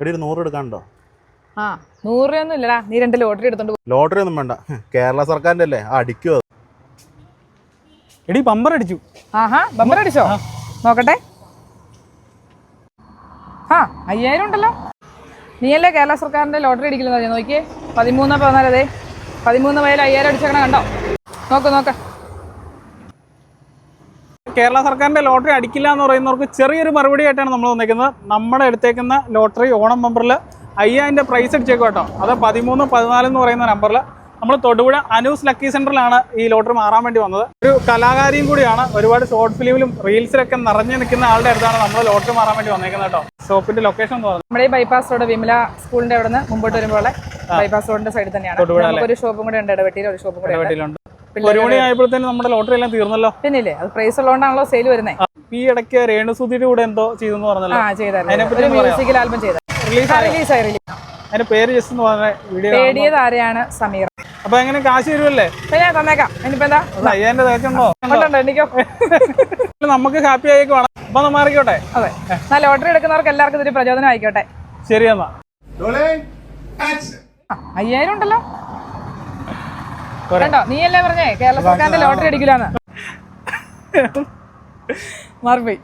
എടി 100 എടുക്കാനുണ്ടോ? ആ 100 രൂപയൊന്നും ഇല്ലടാ, നീ 2 ലോട്ടറി എടുത്തോണ്ട്. ലോട്ടറി ഒന്നും വേണ്ട, കേരള സർക്കാരിന്റെ അല്ലേ, അടിക്കുവോ? എടി ബമ്പർ അടിച്ചു. ആഹാ, ബമ്പർ അടിച്ചോ? നോക്കട്ടെ. ആ 5000 ഉണ്ടല്ലോ. നീയല്ലേ കേരള സർക്കാരിന്റെ ലോട്ടറി അടിക്കില്ലെന്ന് പറഞ്ഞു. നോക്കിയേ 13-14 അതെ 13 വയൽ 5000 അടിച്ചേക്കണ കണ്ടോ? നോക്ക്. കേരള സർക്കാരിന്റെ ലോട്ടറി അടിക്കില്ല എന്ന് പറയുന്നവർക്ക് ചെറിയൊരു മറുപടി ആയിട്ടാണ് നമ്മൾ വന്നിരിക്കുന്നത്. നമ്മുടെ എടുത്തേക്കുന്ന ലോട്ടറി ഓണം നമ്പറിൽ 5000 പ്രൈസ് അടിച്ചേക്കും കേട്ടോ. അത് 13, 14 എന്ന് പറയുന്ന നമ്പറിൽ നമ്മൾ തൊടുപുഴ അനൂസ് ലക്കി സെന്ററിലാണ് ഈ ലോട്ടറി മാറാൻ വേണ്ടി വന്നത്. ഒരു കലാകാരിയും കൂടിയാണ്. ഒരുപാട് ഷോർട്ട് ഫിലിമിലും റീൽസിലൊക്കെ നിറഞ്ഞു നിൽക്കുന്ന ആളുടെ അടുത്താണ് നമ്മൾ ലോട്ടറി മാറാൻ വേണ്ടി വന്നേക്കുന്നത് കേട്ടോ. ഷോപ്പിന്റെ ലൊക്കേഷൻ എന്ന് പറയുന്നത് നമ്മുടെ ഈ ബൈപ്പാസ് റോഡ് വിമല സ്കൂളിന്റെ അവിടെ നിന്ന് മുമ്പോട്ട് വരുമ്പോൾ ബൈപ്പാസ് റോഡിന്റെ സൈഡിൽ തന്നെയാണ്. ഒരു ഷോപ്പും കൂടെ ഉണ്ട്, ഇടവെട്ടിയിൽ ഒരു ഷോപ്പും കൂടെ ഉണ്ട്. 1 മണി ആയപ്പോഴത്തേനും നമ്മുടെ ലോട്ടറി എല്ലാം തീർന്നല്ലോ. പിന്നില്ലേ, അത് പ്രൈസ് ഉള്ളതുകൊണ്ടാണല്ലോ സെയിൽ വരുന്നത്. ഈ ഇടയ്ക്ക് രേണുസുതിയുടെ കൂടെ എന്തോ ചെയ്തെന്ന് പറഞ്ഞല്ലോ. മ്യൂസിക്കൽ ആൽബം ചെയ്ത റിലീസായി. അതിന്റെ പേര് ജസ്റ്റ് എന്ന് പറഞ്ഞ വീഡിയോ പേടിയത് ആരെയാണ് സമീറ. അപ്പൊ എങ്ങനെ കാശ് വരുമല്ലേ? ഞാൻ തന്നേക്കാം. ഇനിയിപ്പോ എന്താ 5000 തേച്ചുണ്ടോ? എനിക്കോ നമുക്ക് ഹാപ്പി ആയിക്കോ. അപ്പൊ നമ്മൾ മാറിക്കോട്ടെ. അതെ, ആ ലോട്ടറി എടുക്കുന്നവർക്ക് എല്ലാവർക്കും ഇതൊരു പ്രചോദനം ആയിക്കോട്ടെ. ശരി എന്നാ. 5000 ഉണ്ടല്ലോ. കണ്ടോ, നീയല്ലേ പറഞ്ഞേ കേരള സർക്കാരിന്റെ ലോട്ടറി അടിക്കില്ലാന്ന്. മാറിപ്പോയി.